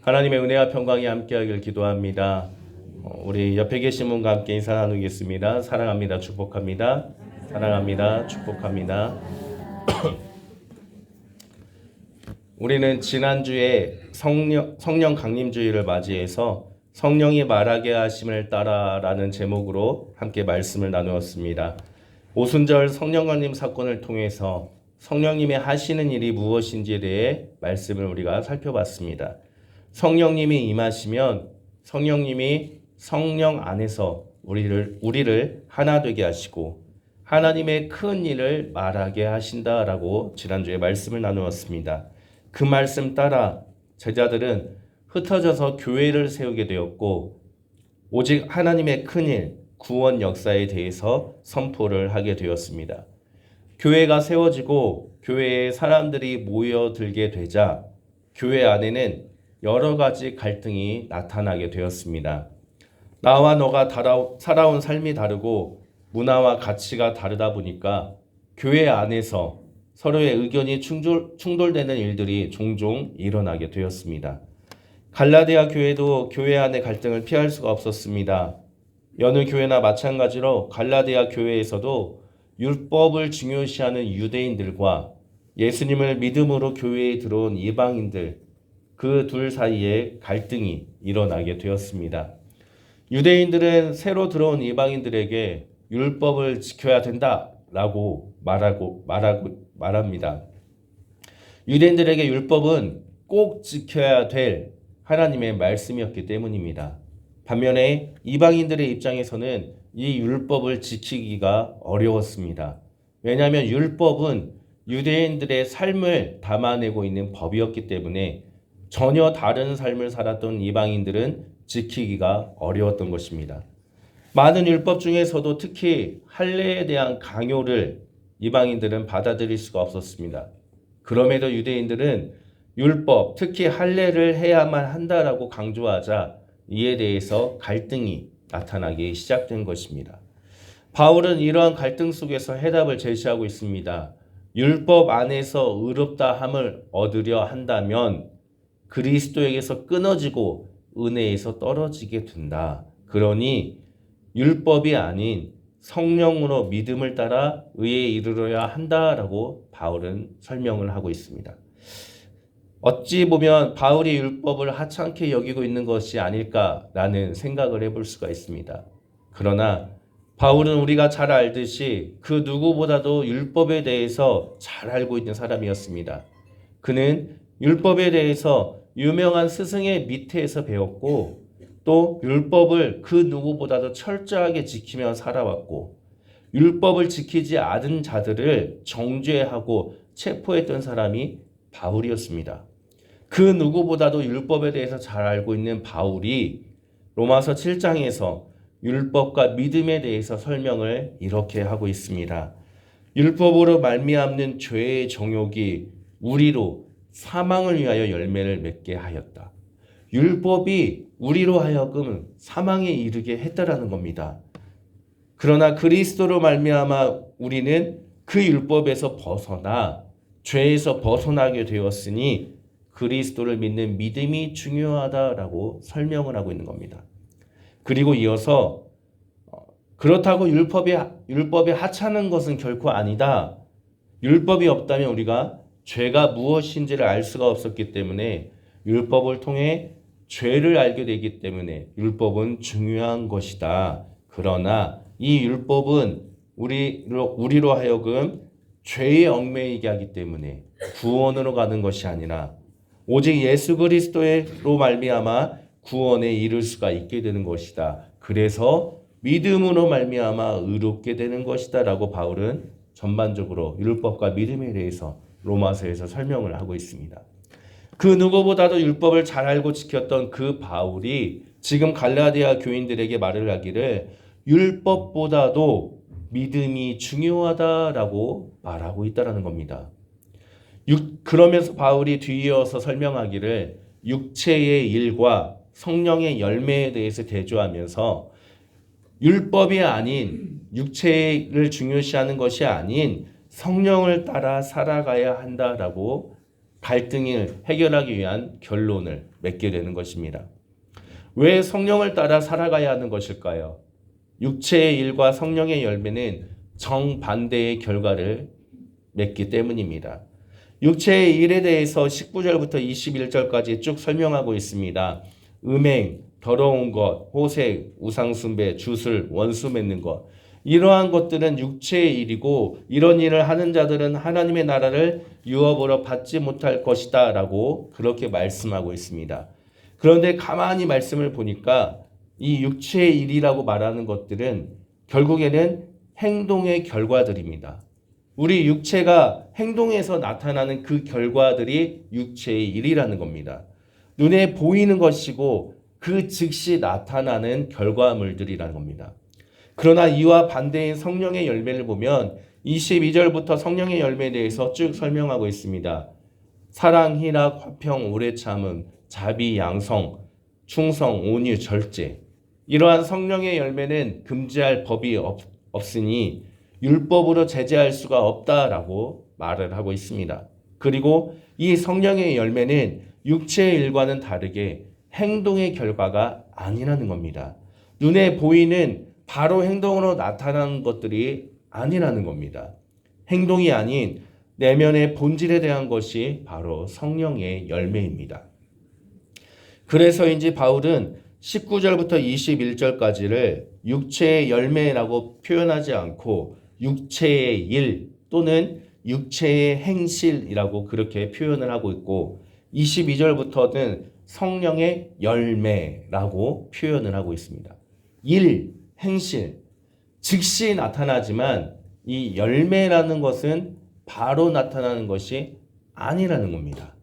하나님의 은혜와 평강이 함께하길 기도합니다. 우리 옆에 계신 분과 함께 인사 나누겠습니다. 사랑합니다. 축복합니다. 사랑합니다. 축복합니다. 우리는 지난주에 성령 강림주의를 맞이해서 성령이 말하게 하심을 따라라는 제목으로 함께 말씀을 나누었습니다. 오순절 성령 강림 사건을 통해서 성령님의 하시는 일이 무엇인지에 대해 말씀을 우리가 살펴봤습니다. 성령님이 임하시면 성령님이 성령 안에서 우리를 하나 되게 하시고 하나님의 큰 일을 말하게 하신다라고 지난주에 말씀을 나누었습니다. 그 말씀 따라 제자들은 흩어져서 교회를 세우게 되었고 오직 하나님의 큰 일, 구원 역사에 대해서 선포를 하게 되었습니다. 교회가 세워지고 교회에 사람들이 모여들게 되자 교회 안에는 여러 가지 갈등이 나타나게 되었습니다. 나와 너가 살아온 삶이 다르고 문화와 가치가 다르다 보니까 교회 안에서 서로의 의견이 충돌되는 일들이 종종 일어나게 되었습니다. 갈라디아 교회도 교회 안의 갈등을 피할 수가 없었습니다. 여느 교회나 마찬가지로 갈라디아 교회에서도 율법을 중요시하는 유대인들과 예수님을 믿음으로 교회에 들어온 이방인들, 그 둘 사이에 갈등이 일어나게 되었습니다. 유대인들은 새로 들어온 이방인들에게 율법을 지켜야 된다라고 말합니다. 유대인들에게 율법은 꼭 지켜야 될 하나님의 말씀이었기 때문입니다. 반면에 이방인들의 입장에서는 이 율법을 지키기가 어려웠습니다. 왜냐하면 율법은 유대인들의 삶을 담아내고 있는 법이었기 때문에 전혀 다른 삶을 살았던 이방인들은 지키기가 어려웠던 것입니다. 많은 율법 중에서도 특히 할례에 대한 강요를 이방인들은 받아들일 수가 없었습니다. 그럼에도 유대인들은 율법, 특히 할례를 해야만 한다라고 강조하자 이에 대해서 갈등이 나타나기 시작된 것입니다. 바울은 이러한 갈등 속에서 해답을 제시하고 있습니다. 율법 안에서 의롭다함을 얻으려 한다면 그리스도에게서 끊어지고 은혜에서 떨어지게 된다. 그러니 율법이 아닌 성령으로 믿음을 따라 의에 이르러야 한다라고 바울은 설명을 하고 있습니다. 어찌 보면 바울이 율법을 하찮게 여기고 있는 것이 아닐까라는 생각을 해볼 수가 있습니다. 그러나 바울은 우리가 잘 알듯이 그 누구보다도 율법에 대해서 잘 알고 있는 사람이었습니다. 그는 율법에 대해서 유명한 스승의 밑에서 배웠고 또 율법을 그 누구보다도 철저하게 지키며 살아왔고 율법을 지키지 않은 자들을 정죄하고 체포했던 사람이 바울이었습니다. 그 누구보다도 율법에 대해서 잘 알고 있는 바울이 로마서 7장에서 율법과 믿음에 대해서 설명을 이렇게 하고 있습니다. 율법으로 말미암는 죄의 정욕이 우리로 사망을 위하여 열매를 맺게 하였다. 율법이 우리로 하여금 사망에 이르게 했다라는 겁니다. 그러나 그리스도로 말미암아 우리는 그 율법에서 벗어나 죄에서 벗어나게 되었으니 그리스도를 믿는 믿음이 중요하다라고 설명을 하고 있는 겁니다. 그리고 이어서 그렇다고 율법이 하찮은 것은 결코 아니다. 율법이 없다면 우리가 죄가 무엇인지를 알 수가 없었기 때문에 율법을 통해 죄를 알게 되기 때문에 율법은 중요한 것이다. 그러나 이 율법은 우리로 하여금 죄에 얽매이게 하기 때문에 구원으로 가는 것이 아니라 오직 예수 그리스도로 말미암아 구원에 이를 수가 있게 되는 것이다. 그래서 믿음으로 말미암아 의롭게 되는 것이다라고 바울은 전반적으로 율법과 믿음에 대해서 로마서에서 설명을 하고 있습니다. 그 누구보다도 율법을 잘 알고 지켰던 그 바울이 지금 갈라디아 교인들에게 말을 하기를 율법보다도 믿음이 중요하다라고 말하고 있다는 겁니다. 그러면서 바울이 뒤이어서 설명하기를 육체의 일과 성령의 열매에 대해서 대조하면서 율법이 아닌 육체를 중요시하는 것이 아닌 성령을 따라 살아가야 한다라고 갈등을 해결하기 위한 결론을 맺게 되는 것입니다. 왜 성령을 따라 살아가야 하는 것일까요? 육체의 일과 성령의 열매는 정반대의 결과를 맺기 때문입니다. 육체의 일에 대해서 19절부터 21절까지 쭉 설명하고 있습니다. 음행, 더러운 것, 호색, 우상숭배, 주술, 원수 맺는 것. 이러한 것들은 육체의 일이고 이런 일을 하는 자들은 하나님의 나라를 유업으로 받지 못할 것이다 라고 그렇게 말씀하고 있습니다. 그런데 가만히 말씀을 보니까 이 육체의 일이라고 말하는 것들은 결국에는 행동의 결과들입니다. 우리 육체가 행동에서 나타나는 그 결과들이 육체의 일이라는 겁니다. 눈에 보이는 것이고 그 즉시 나타나는 결과물들이라는 겁니다. 그러나 이와 반대인 성령의 열매를 보면 22절부터 성령의 열매에 대해서 쭉 설명하고 있습니다. 사랑, 희락, 화평, 오래 참음, 자비, 양성, 충성, 온유, 절제. 이러한 성령의 열매는 금지할 법이 없으니 율법으로 제재할 수가 없다라고 말을 하고 있습니다. 그리고 이 성령의 열매는 육체의 일과는 다르게 행동의 결과가 아니라는 겁니다. 눈에 보이는 바로 행동으로 나타나는 것들이 아니라는 겁니다. 행동이 아닌 내면의 본질에 대한 것이 바로 성령의 열매입니다. 그래서인지 바울은 19절부터 21절까지를 육체의 열매라고 표현하지 않고 육체의 일 또는 육체의 행실이라고 그렇게 표현을 하고 있고 22절부터는 성령의 열매라고 표현을 하고 있습니다. 일, 행실, 즉시 나타나지만 이 열매라는 것은 바로 나타나는 것이 아니라는 겁니다.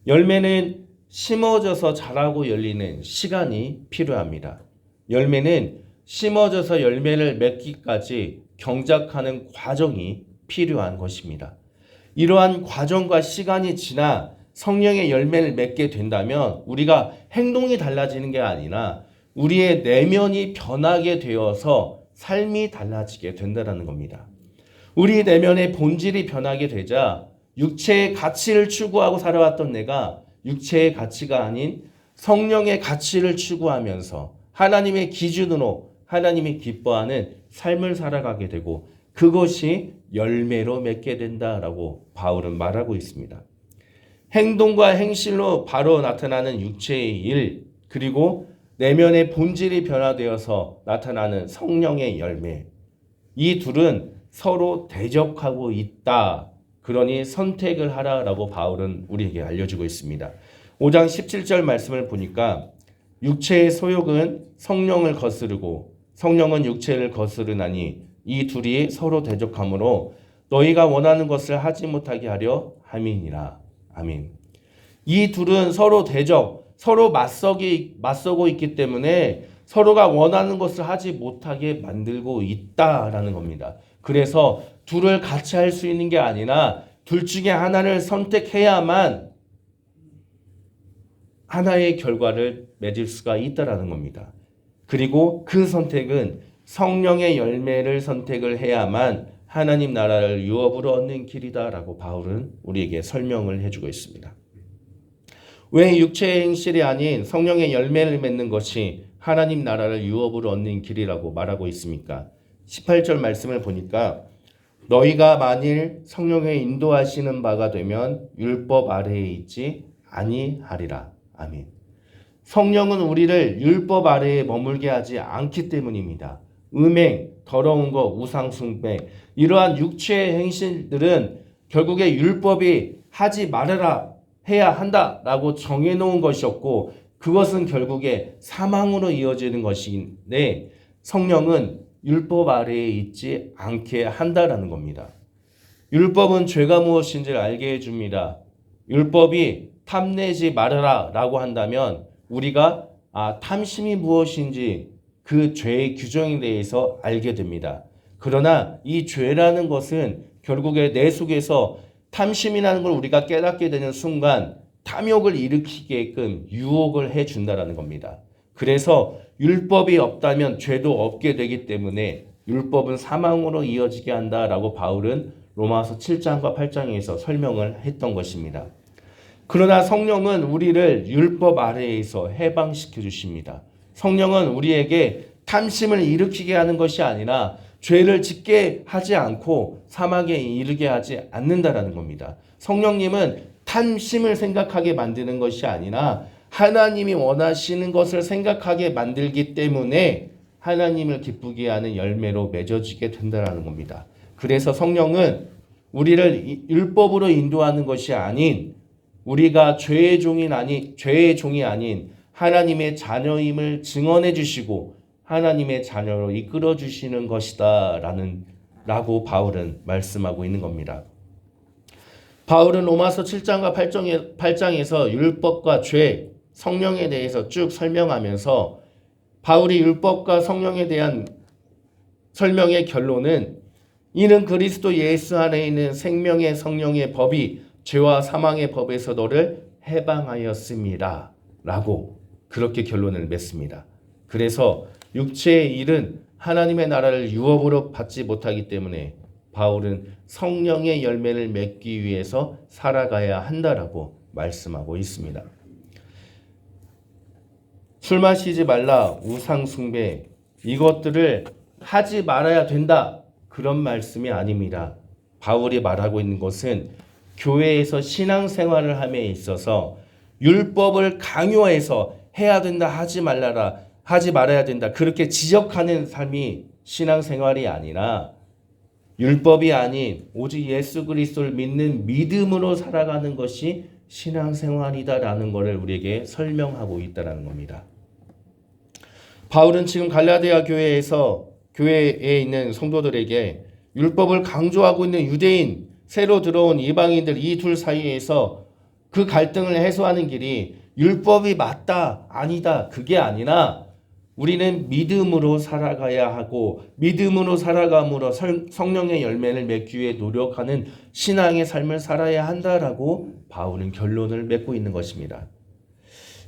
열매는 심어져서 자라고 열리는 시간이 필요합니다. 열매는 심어져서 열매를 맺기까지 경작하는 과정이 필요한 것입니다. 이러한 과정과 시간이 지나 성령의 열매를 맺게 된다면 우리가 행동이 달라지는 게 아니라 우리의 내면이 변하게 되어서 삶이 달라지게 된다는 겁니다. 우리 내면의 본질이 변하게 되자 육체의 가치를 추구하고 살아왔던 내가 육체의 가치가 아닌 성령의 가치를 추구하면서 하나님의 기준으로 하나님이 기뻐하는 삶을 살아가게 되고 그것이 열매로 맺게 된다라고 바울은 말하고 있습니다. 행동과 행실로 바로 나타나는 육체의 일 그리고 내면의 본질이 변화되어서 나타나는 성령의 열매 이 둘은 서로 대적하고 있다. 그러니 선택을 하라라고 바울은 우리에게 알려주고 있습니다. 5장 17절 말씀을 보니까 육체의 소욕은 성령을 거스르고 성령은 육체를 거스르나니 이 둘이 서로 대적하므로 너희가 원하는 것을 하지 못하게 하려 함이니라. 아멘. 이 둘은 서로 대적, 서로 맞서고 있기 때문에 서로가 원하는 것을 하지 못하게 만들고 있다라는 겁니다. 그래서 둘을 같이 할 수 있는 게 아니라 둘 중에 하나를 선택해야만 하나의 결과를 맺을 수가 있다라는 겁니다. 그리고 그 선택은 성령의 열매를 선택을 해야만 하나님 나라를 유업으로 얻는 길이다라고 바울은 우리에게 설명을 해주고 있습니다. 왜 육체의 행실이 아닌 성령의 열매를 맺는 것이 하나님 나라를 유업으로 얻는 길이라고 말하고 있습니까? 18절 말씀을 보니까 너희가 만일 성령의 인도하시는 바가 되면 율법 아래에 있지 아니하리라. 아멘. 성령은 우리를 율법 아래에 머물게 하지 않기 때문입니다. 음행, 더러운 것, 우상숭배 이러한 육체의 행실들은 결국에 율법이 하지 말아라 해야 한다라고 정해놓은 것이었고 그것은 결국에 사망으로 이어지는 것인데 성령은 율법 아래에 있지 않게 한다라는 겁니다. 율법은 죄가 무엇인지를 알게 해줍니다. 율법이 탐내지 말아라 라고 한다면 우리가 탐심이 무엇인지 그 죄의 규정에 대해서 알게 됩니다. 그러나 이 죄라는 것은 결국에 내 속에서 탐심이라는 걸 우리가 깨닫게 되는 순간 탐욕을 일으키게끔 유혹을 해준다는 겁니다. 그래서 율법이 없다면 죄도 없게 되기 때문에 율법은 사망으로 이어지게 한다라고 바울은 로마서 7장과 8장에서 설명을 했던 것입니다. 그러나 성령은 우리를 율법 아래에서 해방시켜 주십니다. 성령은 우리에게 탐심을 일으키게 하는 것이 아니라 죄를 짓게 하지 않고 사망에 이르게 하지 않는다라는 겁니다. 성령님은 탐심을 생각하게 만드는 것이 아니라 하나님이 원하시는 것을 생각하게 만들기 때문에 하나님을 기쁘게 하는 열매로 맺어지게 된다는 겁니다. 그래서 성령은 우리를 율법으로 인도하는 것이 아닌 우리가 죄의 종이 아닌 하나님의 자녀임을 증언해 주시고 하나님의 자녀로 이끌어 주시는 것이다 라고 바울은 말씀하고 있는 겁니다. 바울은 로마서 7장과 8장에서 율법과 죄, 성령에 대해서 쭉 설명하면서 바울이 율법과 성령에 대한 설명의 결론은 이는 그리스도 예수 안에 있는 생명의 성령의 법이 죄와 사망의 법에서 너를 해방하였습니다. 라고 그렇게 결론을 맺습니다. 그래서 육체의 일은 하나님의 나라를 유업으로 받지 못하기 때문에 바울은 성령의 열매를 맺기 위해서 살아가야 한다라고 말씀하고 있습니다. 술 마시지 말라, 우상 숭배, 이것들을 하지 말아야 된다. 그런 말씀이 아닙니다. 바울이 말하고 있는 것은 교회에서 신앙생활을 함에 있어서 율법을 강요해서 해야 된다, 하지 말아야 된다. 그렇게 지적하는 삶이 신앙생활이 아니라 율법이 아닌 오직 예수 그리스도를 믿는 믿음으로 살아가는 것이 신앙생활이다라는 것을 우리에게 설명하고 있다는 겁니다. 바울은 지금 갈라디아 교회에 있는 성도들에게 율법을 강조하고 있는 유대인, 새로 들어온 이방인들 이 둘 사이에서 그 갈등을 해소하는 길이 율법이 맞다, 아니다, 그게 아니라 우리는 믿음으로 살아가야 하고 믿음으로 살아감으로 성령의 열매를 맺기 위해 노력하는 신앙의 삶을 살아야 한다라고 바울은 결론을 맺고 있는 것입니다.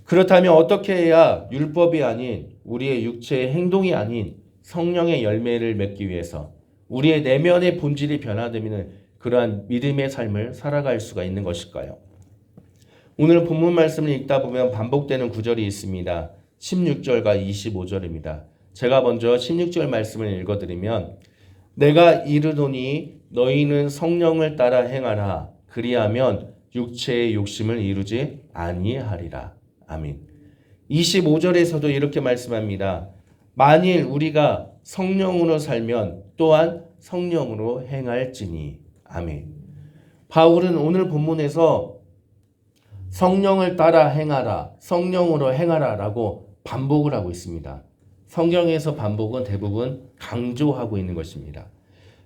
그렇다면 어떻게 해야 율법이 아닌 우리의 육체의 행동이 아닌 성령의 열매를 맺기 위해서 우리의 내면의 본질이 변화되는 그러한 믿음의 삶을 살아갈 수가 있는 것일까요? 오늘 본문 말씀을 읽다 보면 반복되는 구절이 있습니다. 16절과 25절입니다. 제가 먼저 16절 말씀을 읽어드리면 내가 이르노니 너희는 성령을 따라 행하라. 그리하면 육체의 욕심을 이루지 아니하리라. 아멘. 25절에서도 이렇게 말씀합니다. 만일 우리가 성령으로 살면 또한 성령으로 행할지니. 아멘. 바울은 오늘 본문에서 성령을 따라 행하라, 성령으로 행하라 라고 반복을 하고 있습니다. 성경에서 반복은 대부분 강조하고 있는 것입니다.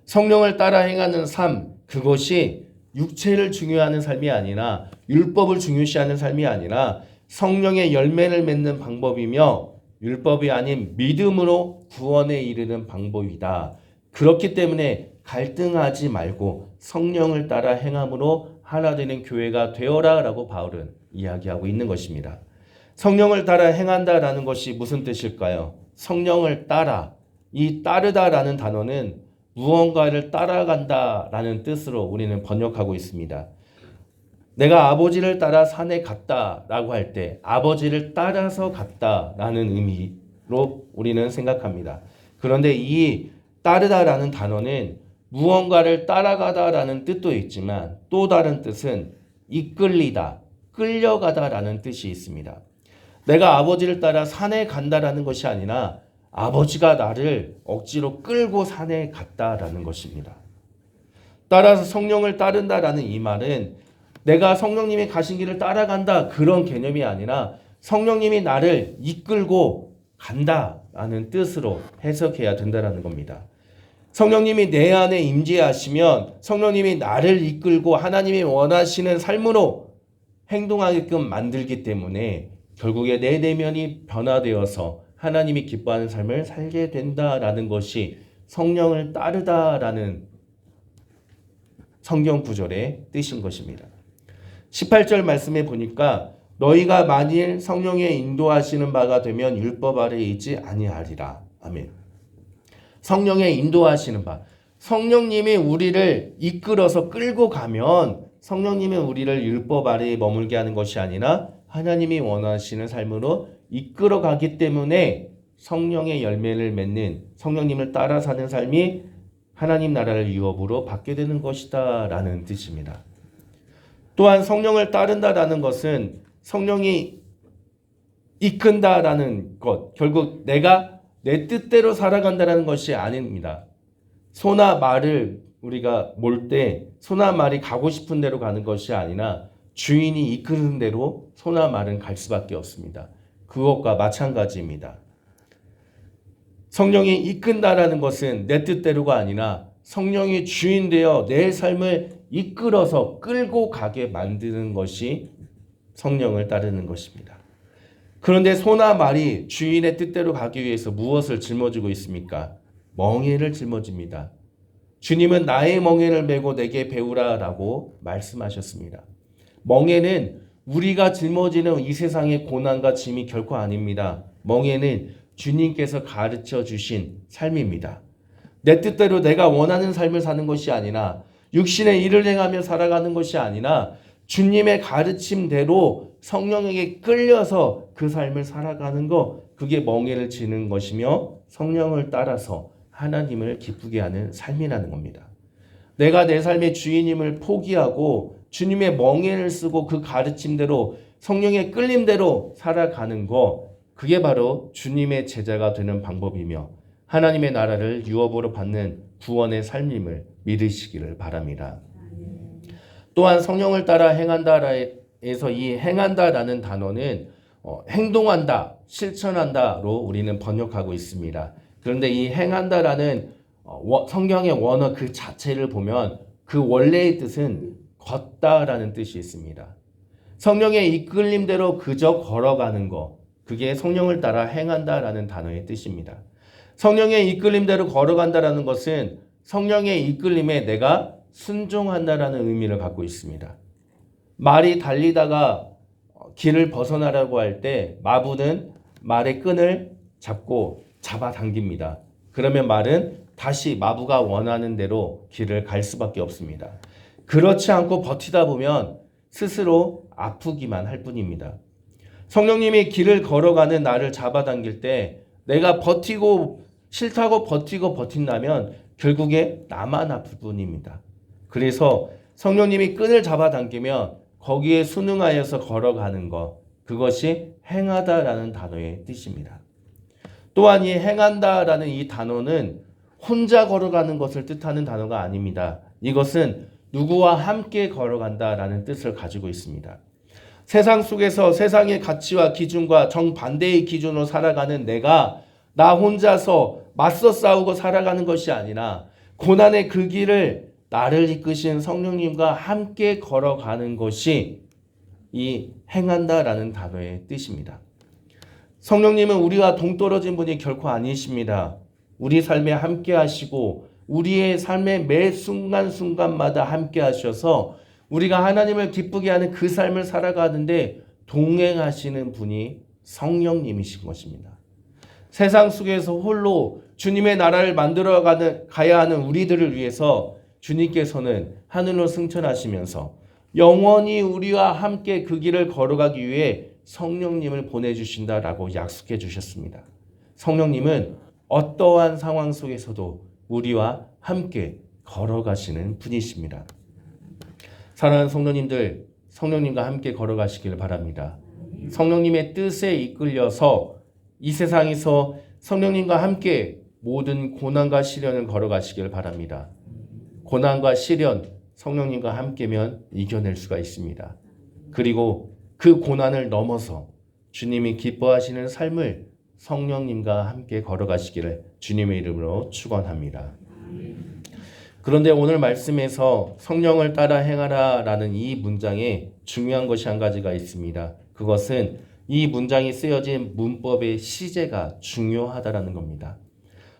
성령을 따라 행하는 삶, 그것이 육체를 중요하는 삶이 아니라 율법을 중요시하는 삶이 아니라 성령의 열매를 맺는 방법이며 율법이 아닌 믿음으로 구원에 이르는 방법이다. 그렇기 때문에 갈등하지 말고 성령을 따라 행함으로 하나 되는 교회가 되어라 라고 바울은 이야기하고 있는 것입니다. 성령을 따라 행한다라는 것이 무슨 뜻일까요? 성령을 따라, 이 따르다라는 단어는 무언가를 따라간다라는 뜻으로 우리는 번역하고 있습니다. 내가 아버지를 따라 산에 갔다라고 할 때 아버지를 따라서 갔다라는 의미로 우리는 생각합니다. 그런데 이 따르다라는 단어는 무언가를 따라가다라는 뜻도 있지만 또 다른 뜻은 이끌리다, 끌려가다라는 뜻이 있습니다. 내가 아버지를 따라 산에 간다라는 것이 아니라 아버지가 나를 억지로 끌고 산에 갔다라는 것입니다. 따라서 성령을 따른다라는 이 말은 내가 성령님이 가신 길을 따라간다 그런 개념이 아니라 성령님이 나를 이끌고 간다라는 뜻으로 해석해야 된다라는 겁니다. 성령님이 내 안에 임재하시면 성령님이 나를 이끌고 하나님이 원하시는 삶으로 행동하게끔 만들기 때문에 결국에 내 내면이 변화되어서 하나님이 기뻐하는 삶을 살게 된다라는 것이 성령을 따르다라는 성경 구절의 뜻인 것입니다. 18절 말씀에 보니까 너희가 만일 성령의 인도하시는 바가 되면 율법 아래에 있지 아니하리라. 아멘. 성령의 인도하시는 바. 성령님이 우리를 이끌어서 끌고 가면 성령님은 우리를 율법 아래에 머물게 하는 것이 아니라 하나님이 원하시는 삶으로 이끌어 가기 때문에 성령의 열매를 맺는 성령님을 따라 사는 삶이 하나님 나라를 유업으로 받게 되는 것이다 라는 뜻입니다. 또한 성령을 따른다라는 것은 성령이 이끈다라는 것, 결국 내가 내 뜻대로 살아간다라는 것이 아닙니다. 소나 말을 우리가 몰 때 소나 말이 가고 싶은 대로 가는 것이 아니라 주인이 이끄는 대로 소나 말은 갈 수밖에 없습니다. 그것과 마찬가지입니다. 성령이 이끈다라는 것은 내 뜻대로가 아니라 성령이 주인 되어 내 삶을 이끌어서 끌고 가게 만드는 것이 성령을 따르는 것입니다. 그런데 소나 말이 주인의 뜻대로 가기 위해서 무엇을 짊어지고 있습니까? 멍에를 짊어집니다. 주님은 나의 멍에를 메고 내게 배우라 라고 말씀하셨습니다. 멍에는 우리가 짊어지는 이 세상의 고난과 짐이 결코 아닙니다. 멍에는 주님께서 가르쳐 주신 삶입니다. 내 뜻대로 내가 원하는 삶을 사는 것이 아니라 육신의 일을 행하며 살아가는 것이 아니라 주님의 가르침대로 성령에게 끌려서 그 삶을 살아가는 것, 그게 멍에를 지는 것이며 성령을 따라서 하나님을 기쁘게 하는 삶이라는 겁니다. 내가 내 삶의 주인님을 포기하고 주님의 멍에를 쓰고 그 가르침대로 성령의 끌림대로 살아가는 것, 그게 바로 주님의 제자가 되는 방법이며 하나님의 나라를 유업으로 받는 구원의 삶임을 믿으시기를 바랍니다. 또한 성령을 따라 행한다에서 이 행한다라는 단어는 행동한다, 실천한다로 우리는 번역하고 있습니다. 그런데 이 행한다라는 성경의 원어 그 자체를 보면 그 원래의 뜻은 걷다라는 뜻이 있습니다. 성령의 이끌림대로 그저 걸어가는 것, 그게 성령을 따라 행한다라는 단어의 뜻입니다. 성령의 이끌림대로 걸어간다라는 것은 성령의 이끌림에 내가 순종한다라는 의미를 갖고 있습니다. 말이 달리다가 길을 벗어나라고 할 때 마부는 말의 끈을 잡고 잡아당깁니다. 그러면 말은 다시 마부가 원하는 대로 길을 갈 수밖에 없습니다. 그렇지 않고 버티다 보면 스스로 아프기만 할 뿐입니다. 성령님이 길을 걸어가는 나를 잡아당길 때 내가 버티고 싫다고 버틴다면 결국에 나만 아플 뿐입니다. 그래서 성령님이 끈을 잡아당기면 거기에 순응하여서 걸어가는 것, 그것이 행하다라는 단어의 뜻입니다. 또한 이 행한다라는 이 단어는 혼자 걸어가는 것을 뜻하는 단어가 아닙니다. 이것은 누구와 함께 걸어간다라는 뜻을 가지고 있습니다. 세상 속에서 세상의 가치와 기준과 정반대의 기준으로 살아가는 내가 나 혼자서 맞서 싸우고 살아가는 것이 아니라 고난의 그 길을 나를 이끄신 성령님과 함께 걸어가는 것이 이 행한다라는 단어의 뜻입니다. 성령님은 우리와 동떨어진 분이 결코 아니십니다. 우리 삶에 함께 하시고 우리의 삶의 매 순간순간마다 함께 하셔서 우리가 하나님을 기쁘게 하는 그 삶을 살아가는데 동행하시는 분이 성령님이신 것입니다. 세상 속에서 홀로 주님의 나라를 만들어 가야 하는 우리들을 위해서 주님께서는 하늘로 승천하시면서 영원히 우리와 함께 그 길을 걸어가기 위해 성령님을 보내주신다라고 약속해 주셨습니다. 성령님은 어떠한 상황 속에서도 우리와 함께 걸어가시는 분이십니다. 사랑하는 성도님들, 성령님과 함께 걸어가시길 바랍니다. 성령님의 뜻에 이끌려서 이 세상에서 성령님과 함께 모든 고난과 시련을 걸어가시길 바랍니다. 고난과 시련, 성령님과 함께면 이겨낼 수가 있습니다. 그리고 그 고난을 넘어서 주님이 기뻐하시는 삶을 성령님과 함께 걸어가시기를 주님의 이름으로 축원합니다. 그런데 오늘 말씀에서 성령을 따라 행하라 라는 이 문장에 중요한 것이 한 가지가 있습니다. 그것은 이 문장이 쓰여진 문법의 시제가 중요하다라는 겁니다.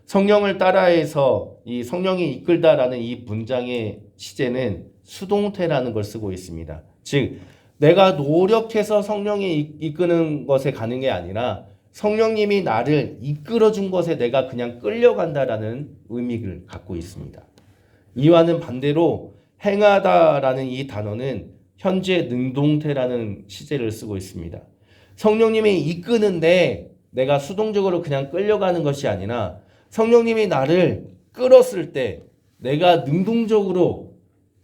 성령을 따라해서 이 성령이 이끌다라는 이 문장의 시제는 수동태라는 걸 쓰고 있습니다. 즉 내가 노력해서 성령이 이끄는 것에 가는 게 아니라 성령님이 나를 이끌어준 것에 내가 그냥 끌려간다라는 의미를 갖고 있습니다. 이와는 반대로 행하다라는 이 단어는 현재 능동태라는 시제를 쓰고 있습니다. 성령님이 이끄는데 내가 수동적으로 그냥 끌려가는 것이 아니라 성령님이 나를 끌었을 때 내가 능동적으로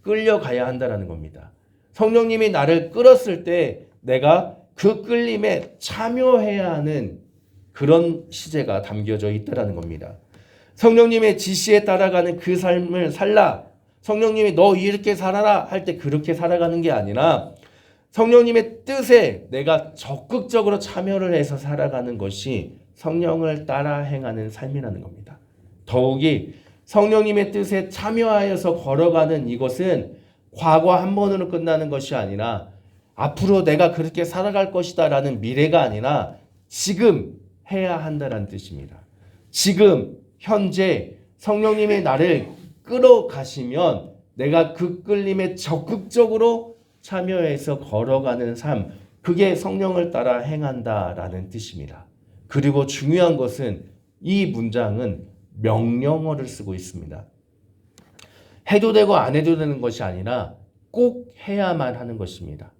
끌려가야 한다는 겁니다. 성령님이 나를 끌었을 때 내가 그 끌림에 참여해야 하는 그런 시제가 담겨져 있다는 겁니다. 성령님의 지시에 따라가는 그 삶을 살라. 성령님이 너 이렇게 살아라 할 때 그렇게 살아가는 게 아니라 성령님의 뜻에 내가 적극적으로 참여를 해서 살아가는 것이 성령을 따라 행하는 삶이라는 겁니다. 더욱이 성령님의 뜻에 참여하여서 걸어가는 이것은 과거 한 번으로 끝나는 것이 아니라 앞으로 내가 그렇게 살아갈 것이다 라는 미래가 아니라 지금 해야 한다는 뜻입니다. 지금 현재 성령님이 나를 끌어가시면 내가 그 끌림에 적극적으로 참여해서 걸어가는 삶, 그게 성령을 따라 행한다라는 뜻입니다. 그리고 중요한 것은 이 문장은 명령어를 쓰고 있습니다. 해도 되고 안 해도 되는 것이 아니라 꼭 해야만 하는 것입니다.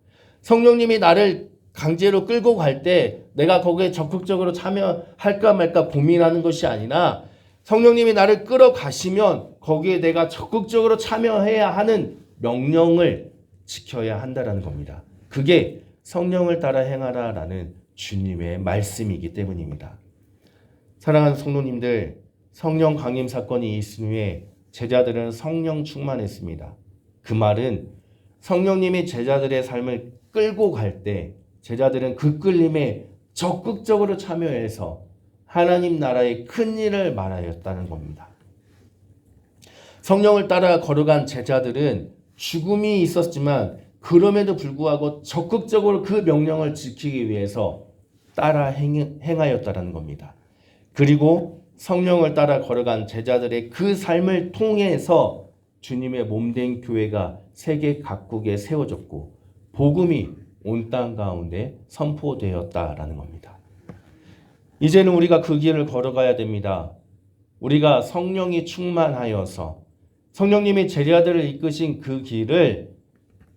성령님이 나를 강제로 끌고 갈 때 내가 거기에 적극적으로 참여할까 말까 고민하는 것이 아니라 성령님이 나를 끌어가시면 거기에 내가 적극적으로 참여해야 하는 명령을 지켜야 한다는 겁니다. 그게 성령을 따라 행하라라는 주님의 말씀이기 때문입니다. 사랑하는 성도님들, 성령 강림 사건이 있은 후에 제자들은 성령 충만했습니다. 그 말은 성령님이 제자들의 삶을 끌고 갈 때 제자들은 그 끌림에 적극적으로 참여해서 하나님 나라의 큰 일을 말하였다는 겁니다. 성령을 따라 걸어간 제자들은 죽음이 있었지만 그럼에도 불구하고 적극적으로 그 명령을 지키기 위해서 따라 행하였다는 겁니다. 그리고 성령을 따라 걸어간 제자들의 그 삶을 통해서 주님의 몸된 교회가 세계 각국에 세워졌고 복음이 온 땅 가운데 선포되었다라는 겁니다. 이제는 우리가 그 길을 걸어가야 됩니다. 우리가 성령이 충만하여서 성령님이 제자들을 이끄신 그 길을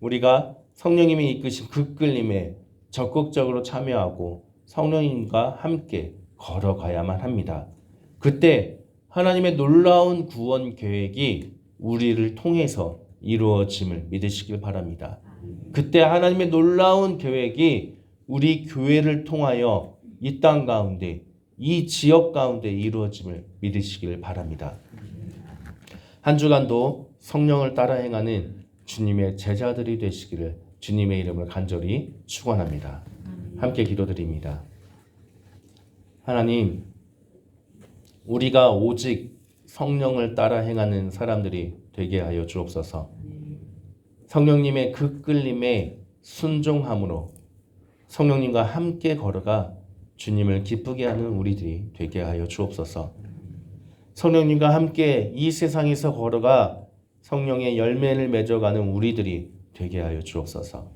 우리가 성령님이 이끄신 그 끌림에 적극적으로 참여하고 성령님과 함께 걸어가야만 합니다. 그때 하나님의 놀라운 구원 계획이 우리를 통해서 이루어짐을 믿으시길 바랍니다. 그때 하나님의 놀라운 계획이 우리 교회를 통하여 이 땅 가운데, 이 지역 가운데 이루어짐을 믿으시길 바랍니다. 한 주간도 성령을 따라 행하는 주님의 제자들이 되시기를 주님의 이름을 간절히 축원합니다. 함께 기도드립니다. 하나님, 우리가 오직 성령을 따라 행하는 사람들이 되게 하여 주옵소서. 성령님의 그 끌림에 순종함으로 성령님과 함께 걸어가 주님을 기쁘게 하는 우리들이 되게 하여 주옵소서. 성령님과 함께 이 세상에서 걸어가 성령의 열매를 맺어가는 우리들이 되게 하여 주옵소서.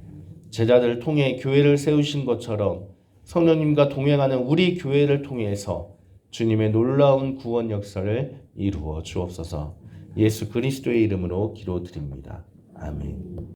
제자들을 통해 교회를 세우신 것처럼 성령님과 동행하는 우리 교회를 통해서 주님의 놀라운 구원 역사를 이루어 주옵소서. 예수 그리스도의 이름으로 기도드립니다. 아멘.